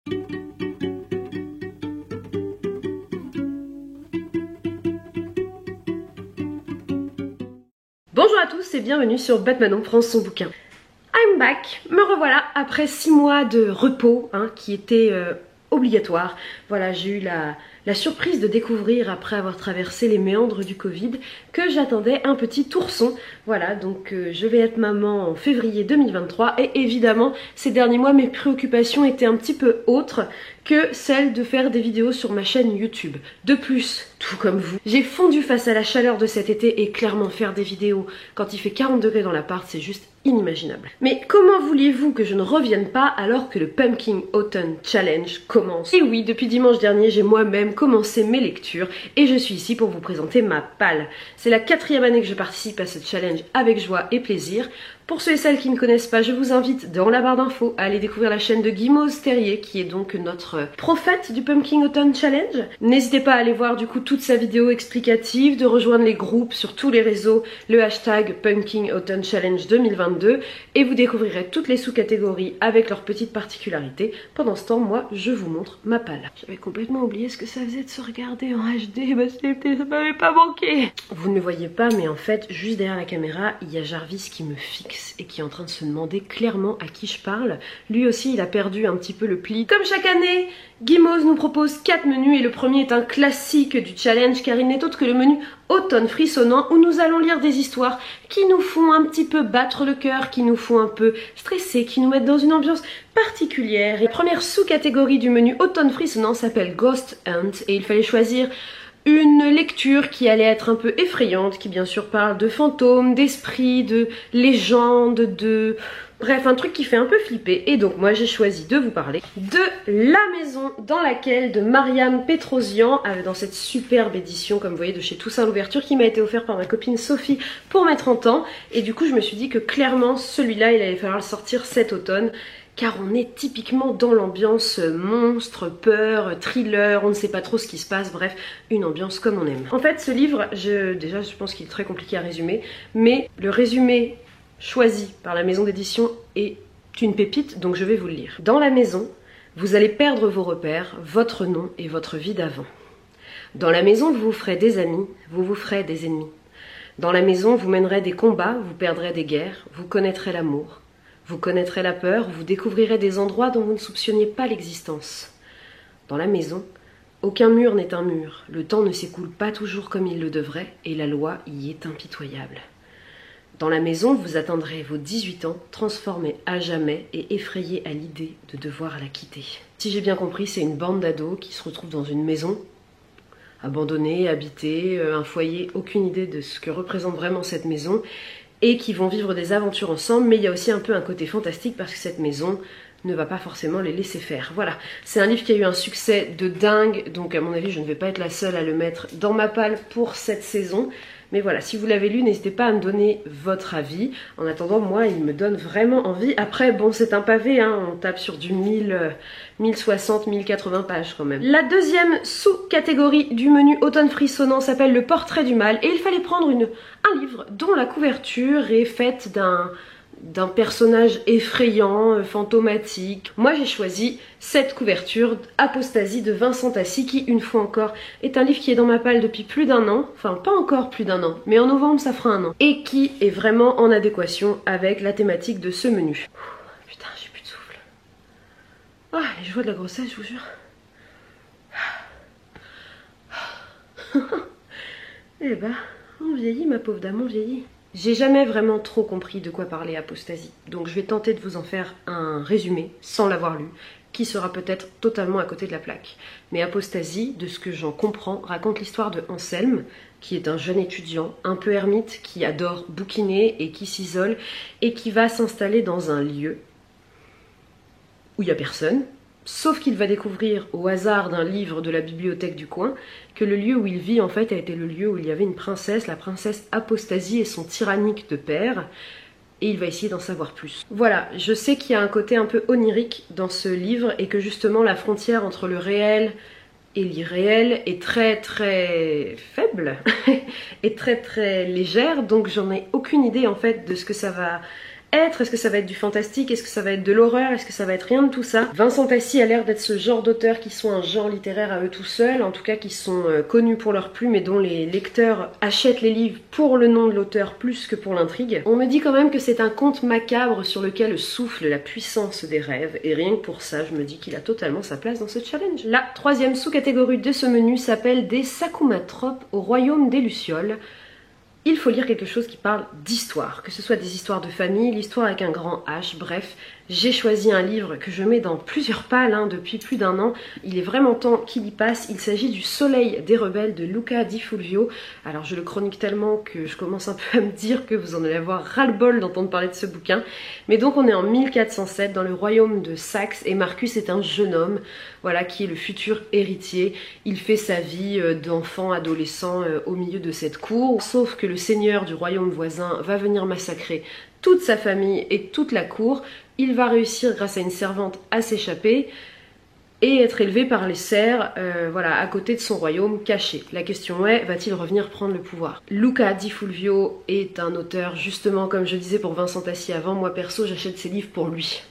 Bonjour à tous et bienvenue sur Batmanon prend son bouquin. I'm back, me revoilà après 6 mois de repos qui était obligatoire. Voilà, j'ai eu la surprise de découvrir après avoir traversé les méandres du Covid que j'attendais un petit ourson. Voilà, donc je vais être maman en février 2023 et évidemment ces derniers mois mes préoccupations étaient un petit peu autres que celle de faire des vidéos sur ma chaîne YouTube. De plus, tout comme vous, j'ai fondu face à la chaleur de cet été et clairement faire des vidéos quand il fait 40 degrés dans l'appart, c'est juste inimaginable. Mais comment vouliez-vous que je ne revienne pas alors que le Pumpkin Autumn Challenge commence? Et oui, depuis dimanche dernier, j'ai moi-même commencé mes lectures et je suis ici pour vous présenter ma palle. C'est la 4e année que je participe à ce challenge avec joie et plaisir. Pour ceux et celles qui ne connaissent pas, je vous invite dans la barre d'infos à aller découvrir la chaîne de Guimauve Terrier qui est donc notre prophète du Pumpkin Autumn Challenge. N'hésitez pas à aller voir du coup toute sa vidéo explicative, de rejoindre les groupes sur tous les réseaux, le hashtag Pumpkin Autumn Challenge 2022 et vous découvrirez toutes les sous-catégories avec leurs petites particularités. Pendant ce temps, moi, je vous montre ma palle. J'avais complètement oublié ce que ça faisait de se regarder en HD, ça m'avait pas manqué. Vous ne le voyez pas, mais en fait, juste derrière la caméra, il y a Jarvis qui me fixe et qui est en train de se demander clairement à qui je parle. Lui aussi il a perdu un petit peu le pli. Comme chaque année, Guimauve nous propose 4 menus et le premier est un classique du challenge car il n'est autre que le menu Automne frissonnant où nous allons lire des histoires qui nous font un petit peu battre le cœur, qui nous font un peu stresser, qui nous mettent dans une ambiance particulière. Et la première sous-catégorie du menu Automne frissonnant s'appelle Ghost Hunt et il fallait choisir une lecture qui allait être un peu effrayante, qui bien sûr parle de fantômes, d'esprits, de légendes, de... Bref, un truc qui fait un peu flipper. Et donc moi j'ai choisi de vous parler de La Maison dans laquelle de Mariam Petrosian, dans cette superbe édition comme vous voyez de chez Toussaint L'Ouverture qui m'a été offert par ma copine Sophie pour mes 30 ans. Et du coup je me suis dit que clairement celui-là il allait falloir le sortir cet automne. Car on est typiquement dans l'ambiance monstre, peur, thriller, on ne sait pas trop ce qui se passe, bref, une ambiance comme on aime. En fait, ce livre, déjà je pense qu'il est très compliqué à résumer, mais le résumé choisi par la maison d'édition est une pépite, donc je vais vous le lire. Dans la maison, vous allez perdre vos repères, votre nom et votre vie d'avant. Dans la maison, vous vous ferez des amis, vous vous ferez des ennemis. Dans la maison, vous mènerez des combats, vous perdrez des guerres, vous connaîtrez l'amour. Vous connaîtrez la peur, vous découvrirez des endroits dont vous ne soupçonniez pas l'existence. Dans la maison, aucun mur n'est un mur, le temps ne s'écoule pas toujours comme il le devrait et la loi y est impitoyable. Dans la maison, vous atteindrez vos 18 ans, transformés à jamais et effrayés à l'idée de devoir la quitter. Si j'ai bien compris, c'est une bande d'ados qui se retrouvent dans une maison, abandonnée, habitée, un foyer, aucune idée de ce que représente vraiment cette maison, et qui vont vivre des aventures ensemble, mais il y a aussi un peu un côté fantastique parce que cette maison ne va pas forcément les laisser faire. Voilà, c'est un livre qui a eu un succès de dingue, donc à mon avis je ne vais pas être la seule à le mettre dans ma palle pour cette saison. Mais voilà, si vous l'avez lu, n'hésitez pas à me donner votre avis. En attendant, moi, il me donne vraiment envie. Après, bon, c'est un pavé, on tape sur du 1060, 1080 pages quand même. La deuxième sous-catégorie du menu Automne frissonnant s'appelle Le Portrait du mal. Et il fallait prendre un livre dont la couverture est faite d'un personnage effrayant, fantomatique. Moi j'ai choisi cette couverture, Apostasie de Vincent Tassi, qui une fois encore est un livre qui est dans ma palle depuis plus d'1 an, enfin pas encore plus d'1 an, mais en novembre ça fera 1 an, et qui est vraiment en adéquation avec la thématique de ce menu. Putain, j'ai plus de souffle. Ah, les joies de la grossesse, je vous jure. Eh ben, on vieillit ma pauvre dame, on vieillit. J'ai jamais vraiment trop compris de quoi parlait Apostasie, donc je vais tenter de vous en faire un résumé, sans l'avoir lu, qui sera peut-être totalement à côté de la plaque. Mais Apostasie, de ce que j'en comprends, raconte l'histoire de Anselme, qui est un jeune étudiant, un peu ermite, qui adore bouquiner et qui s'isole, et qui va s'installer dans un lieu où il n'y a personne, sauf qu'il va découvrir au hasard d'un livre de la bibliothèque du coin que le lieu où il vit en fait a été le lieu où il y avait une princesse, la princesse Apostasie et son tyrannique de père, et il va essayer d'en savoir plus. Voilà, je sais qu'il y a un côté un peu onirique dans ce livre et que justement la frontière entre le réel et l'irréel est très très faible et très très légère, donc j'en ai aucune idée en fait de ce que ça va être? Est-ce que ça va être du fantastique? Est-ce que ça va être de l'horreur? Est-ce que ça va être rien de tout ça? Vincent Tassi a l'air d'être ce genre d'auteurs qui sont un genre littéraire à eux tout seuls, en tout cas qui sont connus pour leur plume et dont les lecteurs achètent les livres pour le nom de l'auteur plus que pour l'intrigue. On me dit quand même que c'est un conte macabre sur lequel souffle la puissance des rêves, et rien que pour ça, je me dis qu'il a totalement sa place dans ce challenge. La troisième sous-catégorie de ce menu s'appelle des Sakumatropes au royaume des Lucioles. Il faut lire quelque chose qui parle d'histoire, que ce soit des histoires de famille, l'histoire avec un grand H, bref. J'ai choisi un livre que je mets dans plusieurs palles depuis plus d'1 an. Il est vraiment temps qu'il y passe. Il s'agit du Soleil des rebelles de Luca Di Fulvio. Alors je le chronique tellement que je commence un peu à me dire que vous en allez avoir ras-le-bol d'entendre parler de ce bouquin. Mais donc on est en 1407 dans le royaume de Saxe et Marcus est un jeune homme, voilà, qui est le futur héritier. Il fait sa vie d'enfant adolescent au milieu de cette cour, sauf que le seigneur du royaume voisin va venir massacrer toute sa famille et toute la cour. Il va réussir grâce à une servante à s'échapper et être élevé par les serfs, voilà, à côté de son royaume caché. La question est, va-t-il revenir prendre le pouvoir? Luca Di Fulvio est un auteur, justement, comme je disais pour Vincent Tassi avant, moi perso j'achète ses livres pour lui.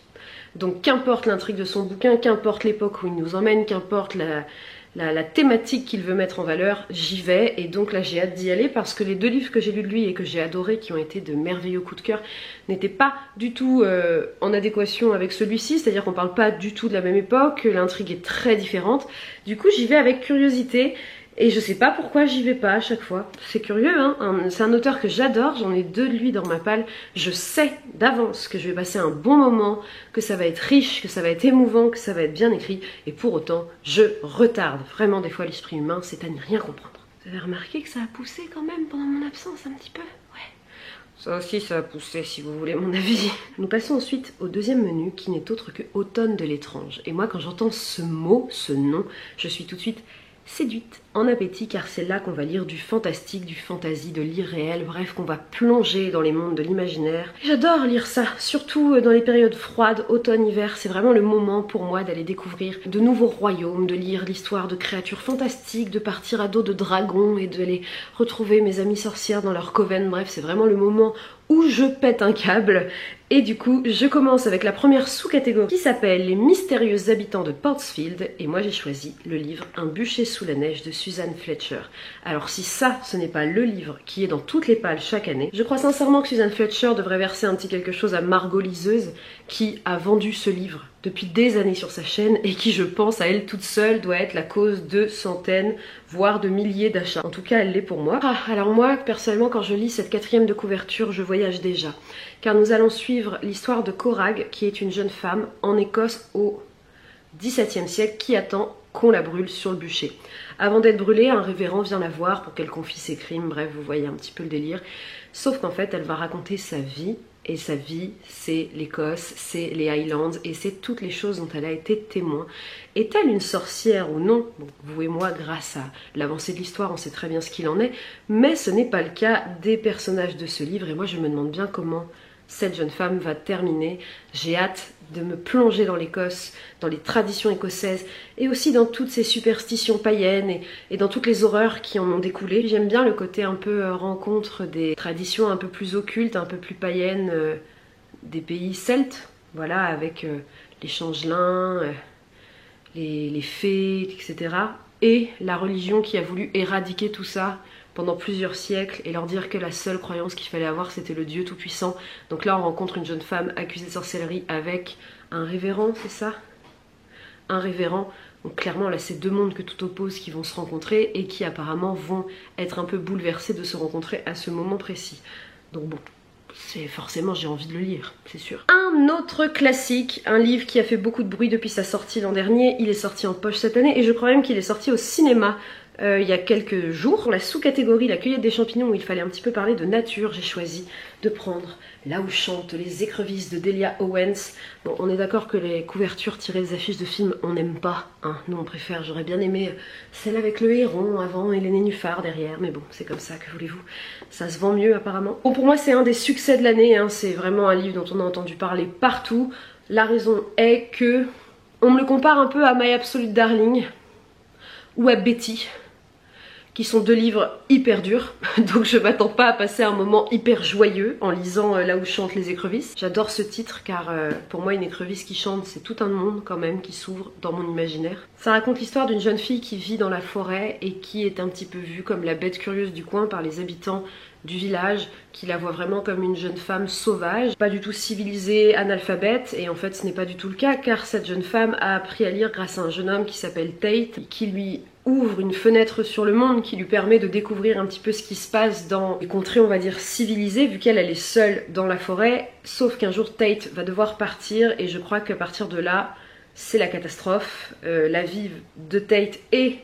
Donc qu'importe l'intrigue de son bouquin, qu'importe l'époque où il nous emmène, qu'importe la thématique qu'il veut mettre en valeur, j'y vais. Et donc là j'ai hâte d'y aller parce que les 2 livres que j'ai lus de lui et que j'ai adorés, qui ont été de merveilleux coups de cœur, n'étaient pas du tout en adéquation avec celui-ci, c'est-à-dire qu'on parle pas du tout de la même époque, l'intrigue est très différente. Du coup j'y vais avec curiosité. Et je sais pas pourquoi j'y vais pas à chaque fois. C'est curieux, hein. C'est un auteur que j'adore, j'en ai 2 de lui dans ma palle. Je sais d'avance que je vais passer un bon moment, que ça va être riche, que ça va être émouvant, que ça va être bien écrit. Et pour autant, je retarde. Vraiment, des fois, l'esprit humain, c'est à ne rien comprendre. Vous avez remarqué que ça a poussé quand même pendant mon absence un petit peu? Ouais. Ça aussi, ça a poussé, si vous voulez mon avis. Nous passons ensuite au deuxième menu, qui n'est autre que Automne de l'étrange. Et moi, quand j'entends ce mot, ce nom, je suis tout de suite séduite, en appétit, car c'est là qu'on va lire du fantastique, du fantasy, de l'irréel, bref, qu'on va plonger dans les mondes de l'imaginaire. J'adore lire ça, surtout dans les périodes froides, automne-hiver, c'est vraiment le moment pour moi d'aller découvrir de nouveaux royaumes, de lire l'histoire de créatures fantastiques, de partir à dos de dragons et d'aller retrouver mes amies sorcières dans leur coven, bref, c'est vraiment le moment où je pète un câble. Et du coup, je commence avec la première sous-catégorie qui s'appelle Les mystérieux habitants de Portsfield. Et moi, j'ai choisi le livre Un bûcher sous la neige de Suzanne Fletcher. Alors si ça, ce n'est pas le livre qui est dans toutes les palles chaque année, je crois sincèrement que Suzanne Fletcher devrait verser un petit quelque chose à Margot Liseuse, qui a vendu ce livre depuis des années sur sa chaîne et qui, je pense, à elle toute seule, doit être la cause de centaines, voire de milliers d'achats. En tout cas, elle l'est pour moi. Alors moi, personnellement, quand je lis cette 4e de couverture, je voyage déjà. Car nous allons suivre l'histoire de Corag, qui est une jeune femme en Écosse au XVIIe siècle, qui attend qu'on la brûle sur le bûcher. Avant d'être brûlée, un révérend vient la voir pour qu'elle confie ses crimes, bref, vous voyez un petit peu le délire. Sauf qu'en fait, elle va raconter sa vie, et sa vie, c'est l'Écosse, c'est les Highlands, et c'est toutes les choses dont elle a été témoin. Est-elle une sorcière ou non? Bon, vous et moi, grâce à l'avancée de l'histoire, on sait très bien ce qu'il en est, mais ce n'est pas le cas des personnages de ce livre, et moi je me demande bien comment cette jeune femme va terminer. J'ai hâte de me plonger dans l'Écosse, dans les traditions écossaises et aussi dans toutes ces superstitions païennes et dans toutes les horreurs qui en ont découlé. J'aime bien le côté un peu rencontre des traditions un peu plus occultes, un peu plus païennes des pays celtes, voilà, avec les changelins, les fées, etc. Et la religion qui a voulu éradiquer tout ça pendant plusieurs siècles et leur dire que la seule croyance qu'il fallait avoir c'était le Dieu tout-puissant. Donc là on rencontre une jeune femme accusée de sorcellerie avec un révérend, c'est ça? Un révérend. Donc clairement là c'est 2 mondes que tout oppose qui vont se rencontrer et qui apparemment vont être un peu bouleversés de se rencontrer à ce moment précis. Donc bon, c'est forcément j'ai envie de le lire, c'est sûr. Un autre classique, un livre qui a fait beaucoup de bruit depuis sa sortie l'an dernier, il est sorti en poche cette année et je crois même qu'il est sorti au cinéma il y a quelques jours. Pour la sous-catégorie La cueillette des champignons où il fallait un petit peu parler de nature, j'ai choisi de prendre Là où chantent les écrevisses de Delia Owens. Bon, on est d'accord que les couvertures tirées des affiches de films, on n'aime pas, hein. Nous on préfère, j'aurais bien aimé celle avec le héron avant et les nénuphars derrière, mais bon, c'est comme ça, que voulez-vous, ça se vend mieux apparemment. Bon, pour moi c'est un des succès de l'année, hein. C'est vraiment un livre dont on a entendu parler partout. La raison est que on me le compare un peu à My Absolute Darling ou à Betty, qui sont 2 livres hyper durs, donc je m'attends pas à passer un moment hyper joyeux en lisant Là où chantent les écrevisses. J'adore ce titre car pour moi une écrevisse qui chante c'est tout un monde quand même qui s'ouvre dans mon imaginaire. Ça raconte l'histoire d'une jeune fille qui vit dans la forêt et qui est un petit peu vue comme la bête curieuse du coin par les habitants du village, qui la voit vraiment comme une jeune femme sauvage, pas du tout civilisée, analphabète, et en fait ce n'est pas du tout le cas car cette jeune femme a appris à lire grâce à un jeune homme qui s'appelle Tate, qui lui ouvre une fenêtre sur le monde, qui lui permet de découvrir un petit peu ce qui se passe dans les contrées on va dire civilisées, vu qu'elle est seule dans la forêt, sauf qu'un jour Tate va devoir partir et je crois qu'à partir de là c'est la catastrophe. La vie de Tate et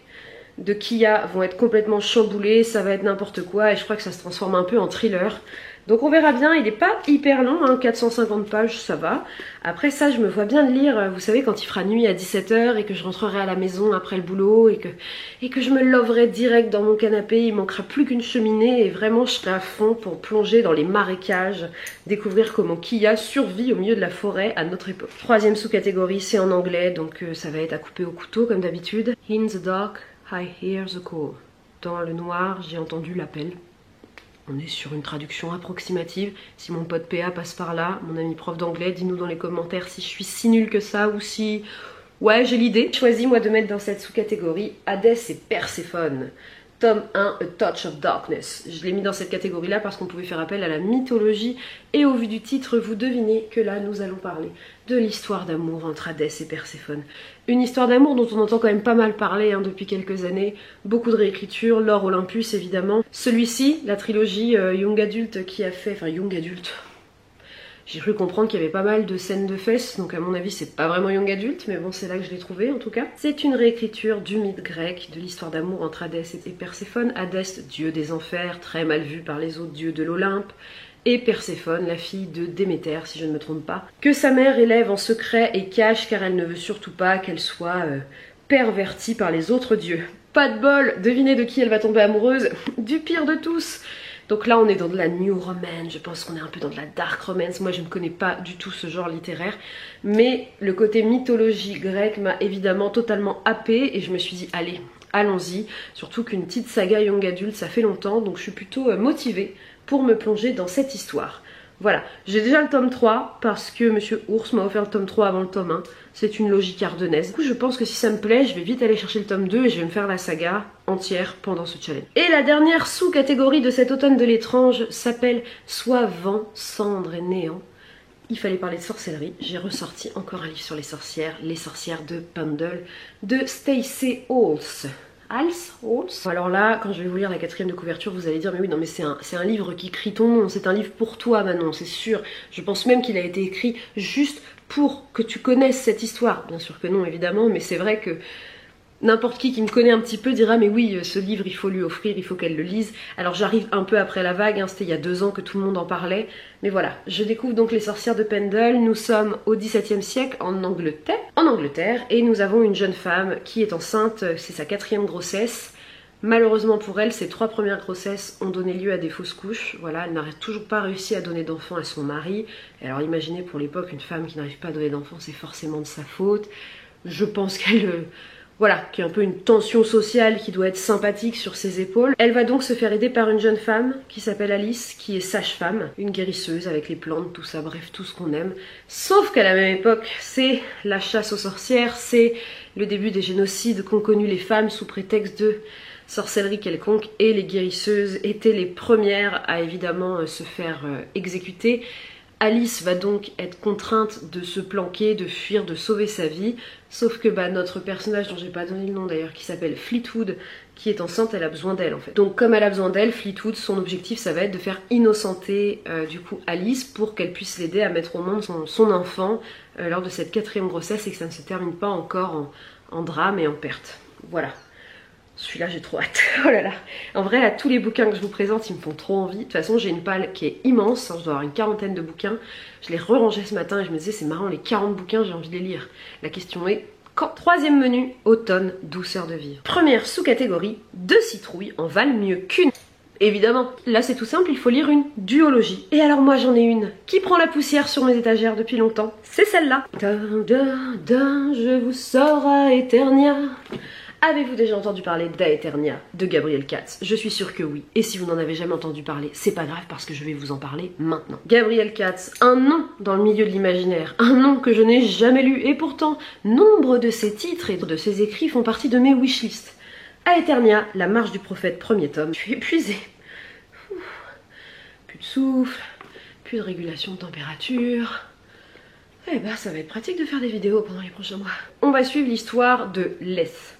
de Kiya vont être complètement chamboulés, ça va être n'importe quoi et je crois que ça se transforme un peu en thriller. Donc on verra bien, il n'est pas hyper long, hein, 450 pages, ça va. Après ça, je me vois bien le lire, vous savez, quand il fera nuit à 17 h et que je rentrerai à la maison après le boulot et que je me loverai direct dans mon canapé, il manquera plus qu'une cheminée et vraiment je serai à fond pour plonger dans les marécages, découvrir comment Kiya survit au milieu de la forêt à notre époque. 3e sous-catégorie, c'est en anglais, donc ça va être à couper au couteau comme d'habitude. In the dark, I hear the call. Dans le noir, j'ai entendu l'appel. On est sur une traduction approximative. Si mon pote PA passe par là, mon ami prof d'anglais, dis-nous dans les commentaires si je suis si nulle que ça ou si... Ouais, j'ai l'idée. J'ai choisi moi de mettre dans cette sous-catégorie Hadès et Perséphone. Tome 1, A Touch of Darkness. Je l'ai mis dans cette catégorie-là parce qu'on pouvait faire appel à la mythologie. Et au vu du titre, vous devinez que là, nous allons parler de l'histoire d'amour entre Hadès et Perséphone. Une histoire d'amour dont on entend quand même pas mal parler depuis quelques années. Beaucoup de réécritures, L'Or Olympus évidemment. Celui-ci, la trilogie Young Adult qui a fait... Enfin, Young Adult... J'ai cru comprendre qu'il y avait pas mal de scènes de fesses, donc à mon avis c'est pas vraiment Young Adult, mais bon c'est là que je l'ai trouvé en tout cas. C'est une réécriture du mythe grec, de l'histoire d'amour entre Hadès et Perséphone. Hadès, dieu des enfers, très mal vu par les autres dieux de l'Olympe, et Perséphone, la fille de Déméter si je ne me trompe pas, que sa mère élève en secret et cache car elle ne veut surtout pas qu'elle soit pervertie par les autres dieux. Pas de bol, devinez de qui elle va tomber amoureuse, du pire de tous. Donc là on est dans de la new romance, je pense qu'on est un peu dans de la dark romance, moi je ne connais pas du tout ce genre littéraire, mais le côté mythologie grecque m'a évidemment totalement happée et je me suis dit allez, allons-y, surtout qu'une petite saga young adulte ça fait longtemps, donc je suis plutôt motivée pour me plonger dans cette histoire. Voilà, j'ai déjà le tome 3 parce que Monsieur Ours m'a offert le tome 3 avant le tome 1. C'est une logique ardennaise. Du coup, je pense que si ça me plaît, je vais vite aller chercher le tome 2 et je vais me faire la saga entière pendant ce challenge. Et la dernière sous-catégorie de cet automne de l'étrange s'appelle Soit vent, cendre et néant. Il fallait parler de sorcellerie. J'ai ressorti encore un livre sur les sorcières de Pendle de Stacey Halse. Alors là, quand je vais vous lire la 4e de couverture, vous allez dire mais oui, non mais c'est un livre qui crie ton nom, c'est un livre pour toi Manon, c'est sûr. Je pense même qu'il a été écrit juste pour que tu connaisses cette histoire. Bien sûr que non évidemment, mais c'est vrai que n'importe qui me connaît un petit peu dira mais oui, ce livre il faut lui offrir, il faut qu'elle le lise. Alors j'arrive un peu après la vague, c'était il y a 2 ans que tout le monde en parlait. Mais voilà, je découvre donc les sorcières de Pendle. Nous sommes au XVIIe siècle en Angleterre et nous avons une jeune femme qui est enceinte, c'est sa 4e grossesse. Malheureusement pour elle, ses 3 premières grossesses ont donné lieu à des fausses couches. Voilà, elle n'a toujours pas réussi à donner d'enfant à son mari. Et alors imaginez pour l'époque, une femme qui n'arrive pas à donner d'enfant, c'est forcément de sa faute. Je pense qu'elle... Voilà, qui est un peu une tension sociale qui doit être sympathique sur ses épaules. Elle va donc se faire aider par une jeune femme qui s'appelle Alice, qui est sage-femme, une guérisseuse avec les plantes, tout ça, bref, tout ce qu'on aime. Sauf qu'à la même époque, c'est la chasse aux sorcières, c'est le début des génocides qu'ont connus les femmes sous prétexte de sorcellerie quelconque, et les guérisseuses étaient les premières à évidemment se faire exécuter. Alice va donc être contrainte de se planquer, de fuir, de sauver sa vie. Sauf que notre personnage, dont j'ai pas donné le nom d'ailleurs, qui s'appelle Fleetwood, qui est enceinte, elle a besoin d'elle en fait. Donc comme elle a besoin d'elle, Fleetwood, son objectif ça va être de faire innocenter du coup Alice pour qu'elle puisse l'aider à mettre au monde son enfant lors de cette 4e grossesse et que ça ne se termine pas encore en drame et en perte. Voilà. Celui-là j'ai trop hâte, oh là là. En vrai là tous les bouquins que je vous présente ils me font trop envie. De toute façon j'ai une palle qui est immense, je dois avoir une 40aine de bouquins. Je l'ai re-rangé ce matin et je me disais c'est marrant, les 40 bouquins j'ai envie de les lire. La question est quand? 3e menu, automne, douceur de vivre. Première sous-catégorie, 2 citrouilles en valent mieux qu'une. Évidemment, là c'est tout simple, il faut lire une duologie. Et alors moi j'en ai une qui prend la poussière sur mes étagères depuis longtemps. C'est celle-là. Je vous sors à Eternia. Avez-vous déjà entendu parler d'Aeternia de Gabriel Katz? Je suis sûre que oui. Et si vous n'en avez jamais entendu parler, c'est pas grave parce que je vais vous en parler maintenant. Gabriel Katz, un nom dans le milieu de l'imaginaire, un nom que je n'ai jamais lu et pourtant, nombre de ses titres et de ses écrits font partie de mes wishlists. Aeternia, la marche du prophète, premier tome. Je suis épuisée. Plus de souffle, plus de régulation de température. Eh ben, ça va être pratique de faire des vidéos pendant les prochains mois. On va suivre l'histoire de Leth,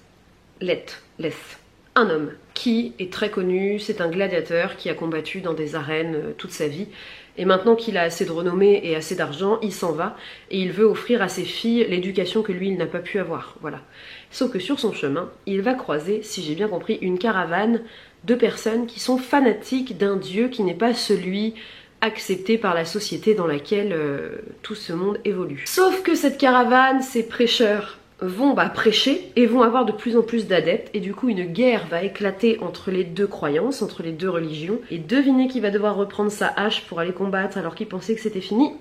un homme qui est très connu, c'est un gladiateur qui a combattu dans des arènes toute sa vie. Et maintenant qu'il a assez de renommée et assez d'argent, il s'en va et il veut offrir à ses filles l'éducation que lui, il n'a pas pu avoir. Voilà. Sauf que sur son chemin, il va croiser, si j'ai bien compris, une caravane de personnes qui sont fanatiques d'un dieu qui n'est pas celui accepté par la société dans laquelle tout ce monde évolue. Sauf que cette caravane, ces prêcheurs vont prêcher et vont avoir de plus en plus d'adeptes et du coup une guerre va éclater entre les deux croyances, entre les deux religions. Et devinez qui va devoir reprendre sa hache pour aller combattre alors qu'il pensait que c'était fini?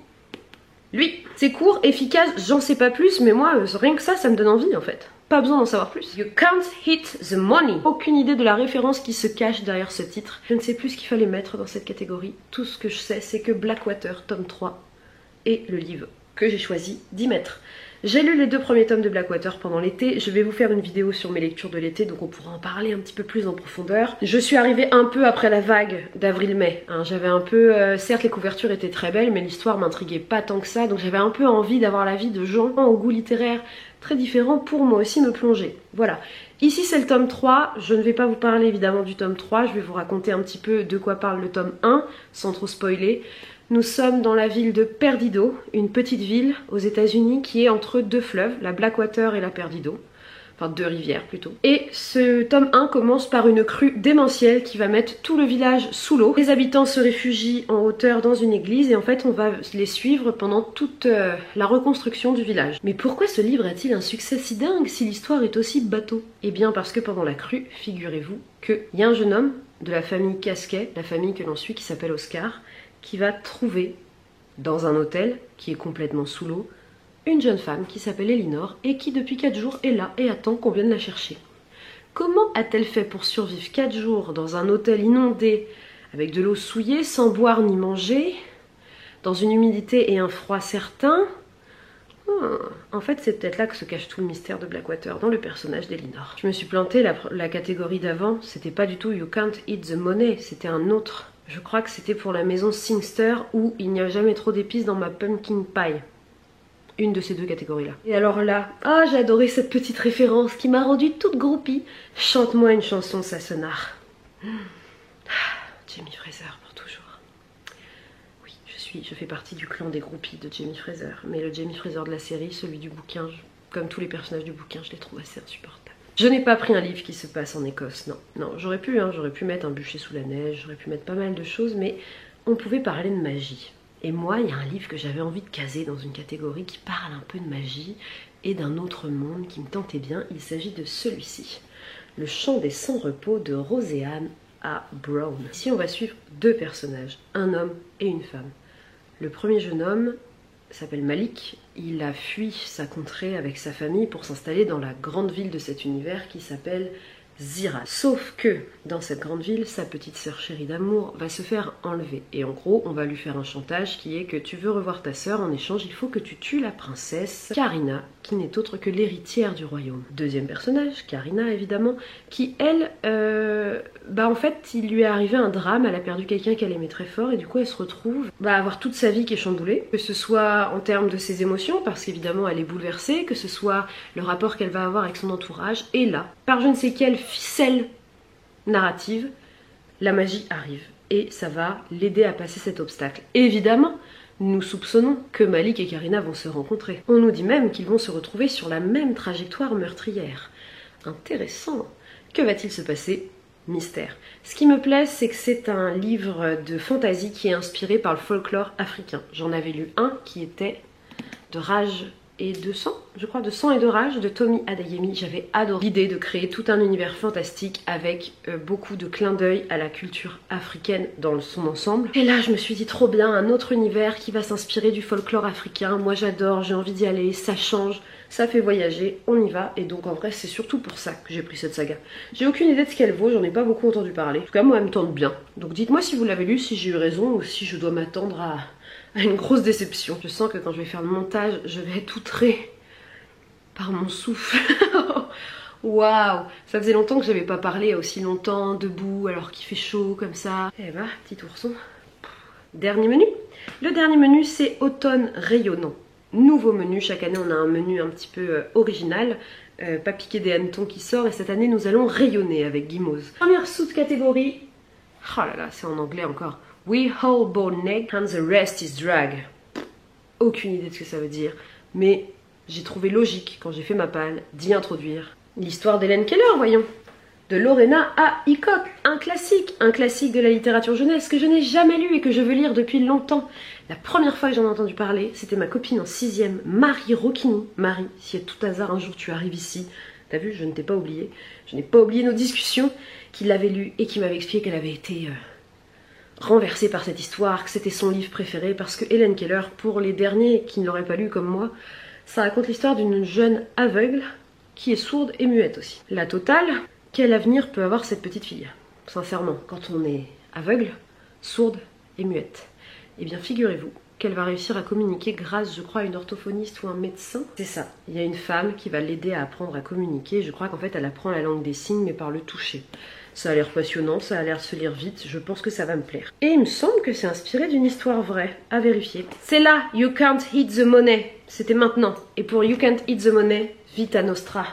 Lui. C'est court, efficace, j'en sais pas plus, mais moi rien que ça me donne envie en fait. Pas besoin d'en savoir plus. You can't hit the money. Aucune idée de la référence qui se cache derrière ce titre. Je ne sais plus ce qu'il fallait mettre dans cette catégorie. Tout ce que je sais, c'est que Blackwater, tome 3, est le livre que j'ai choisi d'y mettre. J'ai lu les 2 premiers tomes de Blackwater pendant l'été. Je vais vous faire une vidéo sur mes lectures de l'été, donc on pourra en parler un petit peu plus en profondeur. Je suis arrivée un peu après la vague d'avril-mai. Hein. J'avais un peu... certes, les couvertures étaient très belles, mais l'histoire m'intriguait pas tant que ça. Donc j'avais un peu envie d'avoir l'avis de gens au goût littéraire très différent pour moi aussi me plonger. Voilà. Ici c'est le tome 3. Je ne vais pas vous parler évidemment du tome 3. Je vais vous raconter un petit peu de quoi parle le tome 1, sans trop spoiler. Nous sommes dans la ville de Perdido, une petite ville aux États-Unis qui est entre 2 fleuves, la Blackwater et la Perdido. Enfin 2 rivières plutôt. Et ce tome 1 commence par une crue démentielle qui va mettre tout le village sous l'eau. Les habitants se réfugient en hauteur dans une église et en fait on va les suivre pendant toute la reconstruction du village. Mais pourquoi ce livre a-t-il un succès si dingue si l'histoire est aussi bateau? Eh bien parce que pendant la crue, figurez-vous qu'il y a un jeune homme de la famille Casquet, la famille que l'on suit qui s'appelle Oscar, qui va trouver dans un hôtel qui est complètement sous l'eau une jeune femme qui s'appelle Elinor et qui depuis 4 jours est là et attend qu'on vienne la chercher. Comment a-t-elle fait pour survivre 4 jours dans un hôtel inondé avec de l'eau souillée, sans boire ni manger, dans une humidité et un froid certain? En fait c'est peut-être là que se cache tout le mystère de Blackwater dans le personnage d'Elinor. Je me suis plantée, la catégorie d'avant, c'était pas du tout You Can't Eat the Money, c'était un autre. Je crois que c'était pour la maison Singster où il n'y a jamais trop d'épices dans ma pumpkin pie. Une de ces 2 catégories-là. Et alors là, j'ai adoré cette petite référence qui m'a rendue toute groupie. Chante-moi une chanson, Sassenard. Jamie Fraser pour toujours. Oui, je fais partie du clan des groupies de Jamie Fraser. Mais le Jamie Fraser de la série, celui du bouquin, comme tous les personnages du bouquin, je les trouve assez insupportables. Je n'ai pas pris un livre qui se passe en Écosse, non, j'aurais pu mettre un bûcher sous la neige, j'aurais pu mettre pas mal de choses, mais on pouvait parler de magie. Et moi, il y a un livre que j'avais envie de caser dans une catégorie qui parle un peu de magie et d'un autre monde qui me tentait bien, il s'agit de celui-ci, Le Chant des Sans-Repos de Roséanne A. Brown. Ici, on va suivre 2 personnages, un homme et une femme. Le premier jeune homme s'appelle Malik, il a fui sa contrée avec sa famille pour s'installer dans la grande ville de cet univers qui s'appelle Zira. Sauf que dans cette grande ville, sa petite sœur chérie d'amour va se faire enlever. Et en gros, on va lui faire un chantage qui est que tu veux revoir ta sœur, en échange il faut que tu tues la princesse Karina, qui n'est autre que l'héritière du royaume. Deuxième personnage, Karina évidemment, qui elle, en fait il lui est arrivé un drame, elle a perdu quelqu'un qu'elle aimait très fort et du coup elle se retrouve à avoir toute sa vie qui est chamboulée, que ce soit en termes de ses émotions, parce qu'évidemment elle est bouleversée, que ce soit le rapport qu'elle va avoir avec son entourage, et là, par je ne sais quelle ficelle narrative, la magie arrive et ça va l'aider à passer cet obstacle. Évidemment, nous soupçonnons que Malik et Karina vont se rencontrer. On nous dit même qu'ils vont se retrouver sur la même trajectoire meurtrière. Intéressant. Que va-t-il se passer? Mystère. Ce qui me plaît, c'est que c'est un livre de fantasy qui est inspiré par le folklore africain. J'en avais lu un qui était de rage et de sang, je crois, de sang et de rage de Tomi Adeyemi. J'avais adoré l'idée de créer tout un univers fantastique avec beaucoup de clins d'œil à la culture africaine dans son ensemble. Et là je me suis dit trop bien, un autre univers qui va s'inspirer du folklore africain. Moi j'adore, j'ai envie d'y aller, ça change. ça fait voyager, on y va. Et donc en vrai c'est surtout pour ça que j'ai pris cette saga. J'ai aucune idée de ce qu'elle vaut, j'en ai pas beaucoup entendu parler. En tout cas moi elle me tente bien. Donc dites-moi si vous l'avez lu, si j'ai eu raison ou si je dois m'attendre à une grosse déception. Je sens que quand je vais faire le montage, je vais être outrée par mon souffle. Waouh, ça faisait longtemps que j'avais pas parlé aussi longtemps, debout, alors qu'il fait chaud comme ça. Eh bah, petit ourson. Dernier menu. Le dernier menu, c'est automne rayonnant. Nouveau menu, chaque année on a un menu un petit peu original, pas piqué des hannetons qui sort, et cette année nous allons rayonner avec Gimose. Première sous-catégorie, oh là là, c'est en anglais encore. We hold bone neck and the rest is drag. Aucune idée de ce que ça veut dire, mais j'ai trouvé logique quand j'ai fait ma palle d'y introduire l'histoire d'Hélène Keller, voyons. De Lorena à Hickok, un classique de la littérature jeunesse que je n'ai jamais lu et que je veux lire depuis longtemps. La première fois que j'en ai entendu parler, c'était ma copine en 6ème, Marie Rocchini. Marie, si à tout hasard un jour tu arrives ici, t'as vu, je ne t'ai pas oublié. Je n'ai pas oublié nos discussions, qui l'avait lu et qui m'avait expliqué qu'elle avait été renversée par cette histoire, que c'était son livre préféré, parce que Hélène Keller, pour les derniers qui ne l'auraient pas lu comme moi, ça raconte l'histoire d'une jeune aveugle qui est sourde et muette aussi. La totale, quel avenir peut avoir cette petite fille? Sincèrement, quand on est aveugle, sourde et muette, eh bien figurez-vous qu'elle va réussir à communiquer grâce, je crois, à une orthophoniste ou un médecin. C'est ça, il y a une femme qui va l'aider à apprendre à communiquer. Je crois qu'en fait elle apprend la langue des signes mais par le toucher. Ça a l'air passionnant, ça a l'air de se lire vite, je pense que ça va me plaire. Et il me semble que c'est inspiré d'une histoire vraie, à vérifier. C'est là, You Can't Eat the Money, c'était maintenant. Et pour You Can't Eat the Money, Vita Nostra,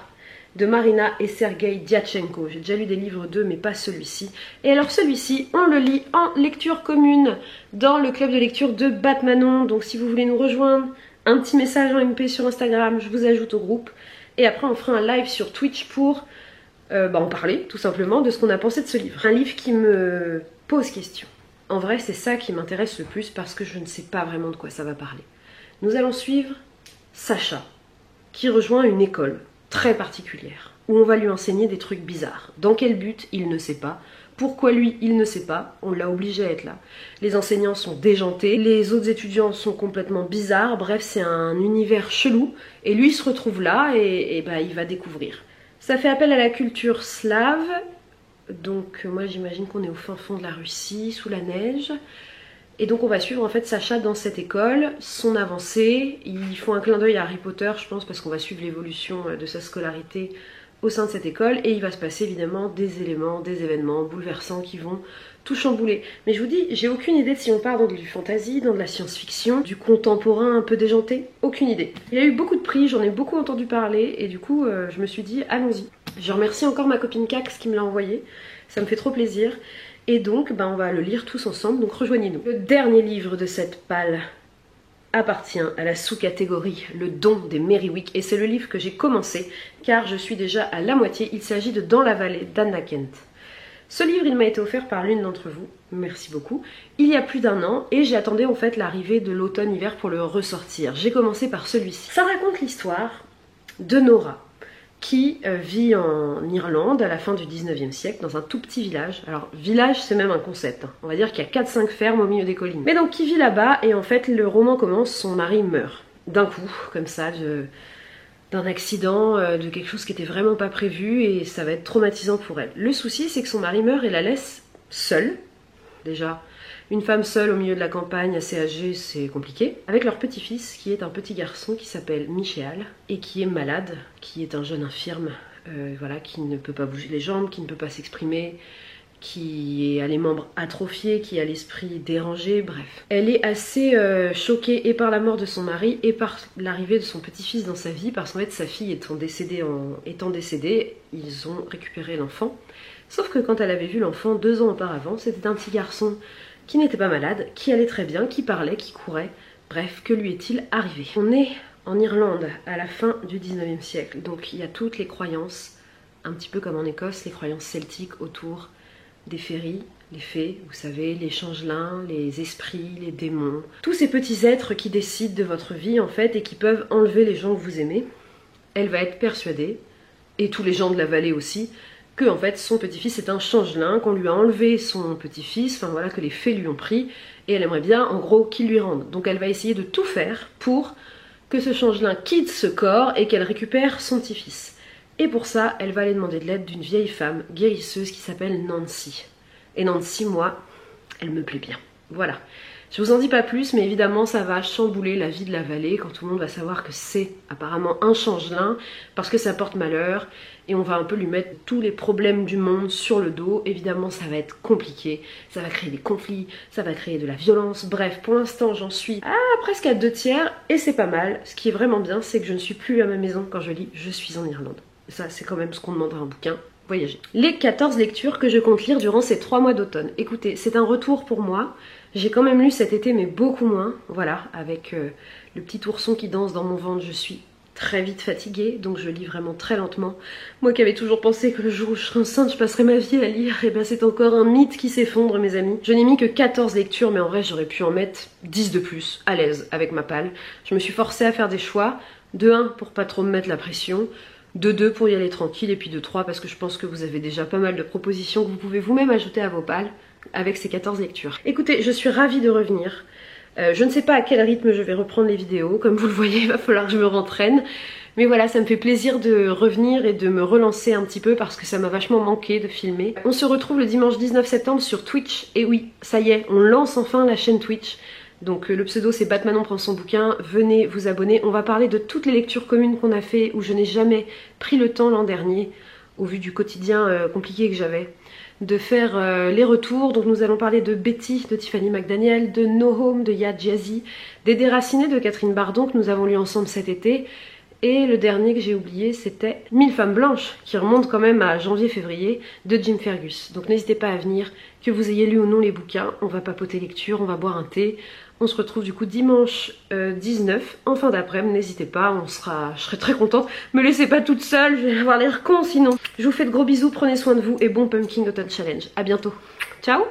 de Marina et Sergei Diatchenko. J'ai déjà lu des livres d'eux, mais pas celui-ci. Et alors celui-ci, on le lit en lecture commune dans le club de lecture de Batmanon. Donc si vous voulez nous rejoindre, un petit message en MP sur Instagram, je vous ajoute au groupe. Et après on fera un live sur Twitch pour en parler, tout simplement, de ce qu'on a pensé de ce livre. Un livre qui me pose question. En vrai, c'est ça qui m'intéresse le plus parce que je ne sais pas vraiment de quoi ça va parler. Nous allons suivre Sacha, qui rejoint une école très particulière, où on va lui enseigner des trucs bizarres. Dans quel but, il ne sait pas. Pourquoi lui, il ne sait pas. On l'a obligé à être là. Les enseignants sont déjantés, les autres étudiants sont complètement bizarres. Bref, c'est un univers chelou. Et lui, il se retrouve là et il va découvrir. Ça fait appel à la culture slave. Donc moi, j'imagine qu'on est au fin fond de la Russie, sous la neige. Et donc on va suivre en fait Sacha dans cette école, son avancée. Ils font un clin d'œil à Harry Potter, je pense, parce qu'on va suivre l'évolution de sa scolarité au sein de cette école. Et il va se passer évidemment des éléments, des événements bouleversants qui vont tout chambouler. Mais je vous dis, j'ai aucune idée de si on part dans du fantasy, dans de la science-fiction, du contemporain un peu déjanté. Aucune idée. Il y a eu beaucoup de prix, j'en ai beaucoup entendu parler. Et du coup, je me suis dit, allons-y. Je remercie encore ma copine Cax qui me l'a envoyé. Ça me fait trop plaisir. Et donc, on va le lire tous ensemble, donc rejoignez-nous. Le dernier livre de cette palle appartient à la sous-catégorie Le Don des Merrywick, et c'est le livre que j'ai commencé, car je suis déjà à la moitié. Il s'agit de Dans la vallée d'Anna Kent. Ce livre, il m'a été offert par l'une d'entre vous, merci beaucoup, il y a plus d'1 an, et j'attendais en fait l'arrivée de l'automne-hiver pour le ressortir. J'ai commencé par celui-ci. Ça raconte l'histoire de Nora, qui vit en Irlande à la fin du 19e siècle, dans un tout petit village. Alors, village, c'est même un concept. On va dire qu'il y a 4-5 fermes au milieu des collines. Mais donc, qui vit là-bas, et en fait, le roman commence, son mari meurt. D'un coup, comme ça, d'un accident, de quelque chose qui était vraiment pas prévu, et ça va être traumatisant pour elle. Le souci, c'est que son mari meurt et la laisse seule, déjà. Une femme seule au milieu de la campagne, assez âgée, c'est compliqué. Avec leur petit-fils, qui est un petit garçon qui s'appelle Michel, et qui est malade, qui est un jeune infirme, voilà, qui ne peut pas bouger les jambes, qui ne peut pas s'exprimer, qui a les membres atrophiés, qui a l'esprit dérangé, bref. Elle est assez choquée et par la mort de son mari et par l'arrivée de son petit-fils dans sa vie, parce qu'en fait sa fille étant décédée, ils ont récupéré l'enfant. Sauf que quand elle avait vu l'enfant 2 ans auparavant, c'était un petit garçon qui n'était pas malade, qui allait très bien, qui parlait, qui courait. Bref, que lui est-il arrivé? On est en Irlande à la fin du 19e siècle, donc il y a toutes les croyances, un petit peu comme en Écosse, les croyances celtiques autour des féeries, les fées, vous savez, les changelins, les esprits, les démons. Tous ces petits êtres qui décident de votre vie en fait et qui peuvent enlever les gens que vous aimez. Elle va être persuadée, et tous les gens de la vallée aussi, que en fait son petit-fils est un changelin, qu'on lui a enlevé son petit-fils, enfin voilà, que les fées lui ont pris, et elle aimerait bien en gros qu'il lui rende. Donc elle va essayer de tout faire pour que ce changelin quitte ce corps et qu'elle récupère son petit-fils. Et pour ça, elle va aller demander de l'aide d'une vieille femme guérisseuse qui s'appelle Nancy. Et Nancy, moi, elle me plaît bien. Voilà. Je vous en dis pas plus, mais évidemment ça va chambouler la vie de la vallée quand tout le monde va savoir que c'est apparemment un changelin, parce que ça porte malheur, et on va un peu lui mettre tous les problèmes du monde sur le dos. Évidemment ça va être compliqué, ça va créer des conflits, ça va créer de la violence, bref, pour l'instant j'en suis presque à 2/3, et c'est pas mal. Ce qui est vraiment bien, c'est que je ne suis plus à ma maison quand je lis, je suis en Irlande. Ça c'est quand même ce qu'on demande à un bouquin. Voyager. Les 14 lectures que je compte lire durant ces 3 mois d'automne. Écoutez, c'est un retour pour moi. J'ai quand même lu cet été, mais beaucoup moins. Voilà, avec le petit ourson qui danse dans mon ventre, je suis très vite fatiguée, donc je lis vraiment très lentement. Moi qui avais toujours pensé que le jour où je serai enceinte, je passerai ma vie à lire, et ben c'est encore un mythe qui s'effondre, mes amis. Je n'ai mis que 14 lectures, mais en vrai j'aurais pu en mettre 10 de plus, à l'aise, avec ma palle. Je me suis forcée à faire des choix. De 1, pour pas trop me mettre la pression. De 2 pour y aller tranquille, et puis de 3 parce que je pense que vous avez déjà pas mal de propositions que vous pouvez vous-même ajouter à vos pales avec ces 14 lectures. Écoutez, je suis ravie de revenir. Je ne sais pas à quel rythme je vais reprendre les vidéos. Comme vous le voyez, il va falloir que je me rentraîne. Mais voilà, ça me fait plaisir de revenir et de me relancer un petit peu parce que ça m'a vachement manqué de filmer. On se retrouve le dimanche 19 septembre sur Twitch. Et oui, ça y est, on lance enfin la chaîne Twitch. Donc le pseudo c'est Batmanon prend son bouquin, venez vous abonner. On va parler de toutes les lectures communes qu'on a fait où je n'ai jamais pris le temps l'an dernier, au vu du quotidien compliqué que j'avais, de faire les retours. Donc nous allons parler de Betty de Tiffany McDaniel, de No Home de Yad Jazzy, des Déracinés de Catherine Bardon que nous avons lu ensemble cet été. Et le dernier que j'ai oublié, c'était 1000 femmes blanches, qui remonte quand même à janvier-février, de Jim Fergus. Donc n'hésitez pas à venir, que vous ayez lu ou non les bouquins, on va papoter lecture, on va boire un thé. On se retrouve du coup dimanche 19, en fin d'après-midi, n'hésitez pas, je serai très contente. Me laissez pas toute seule, je vais avoir l'air con sinon. Je vous fais de gros bisous, prenez soin de vous et bon Pumpkin Autumn Challenge. À bientôt. Ciao!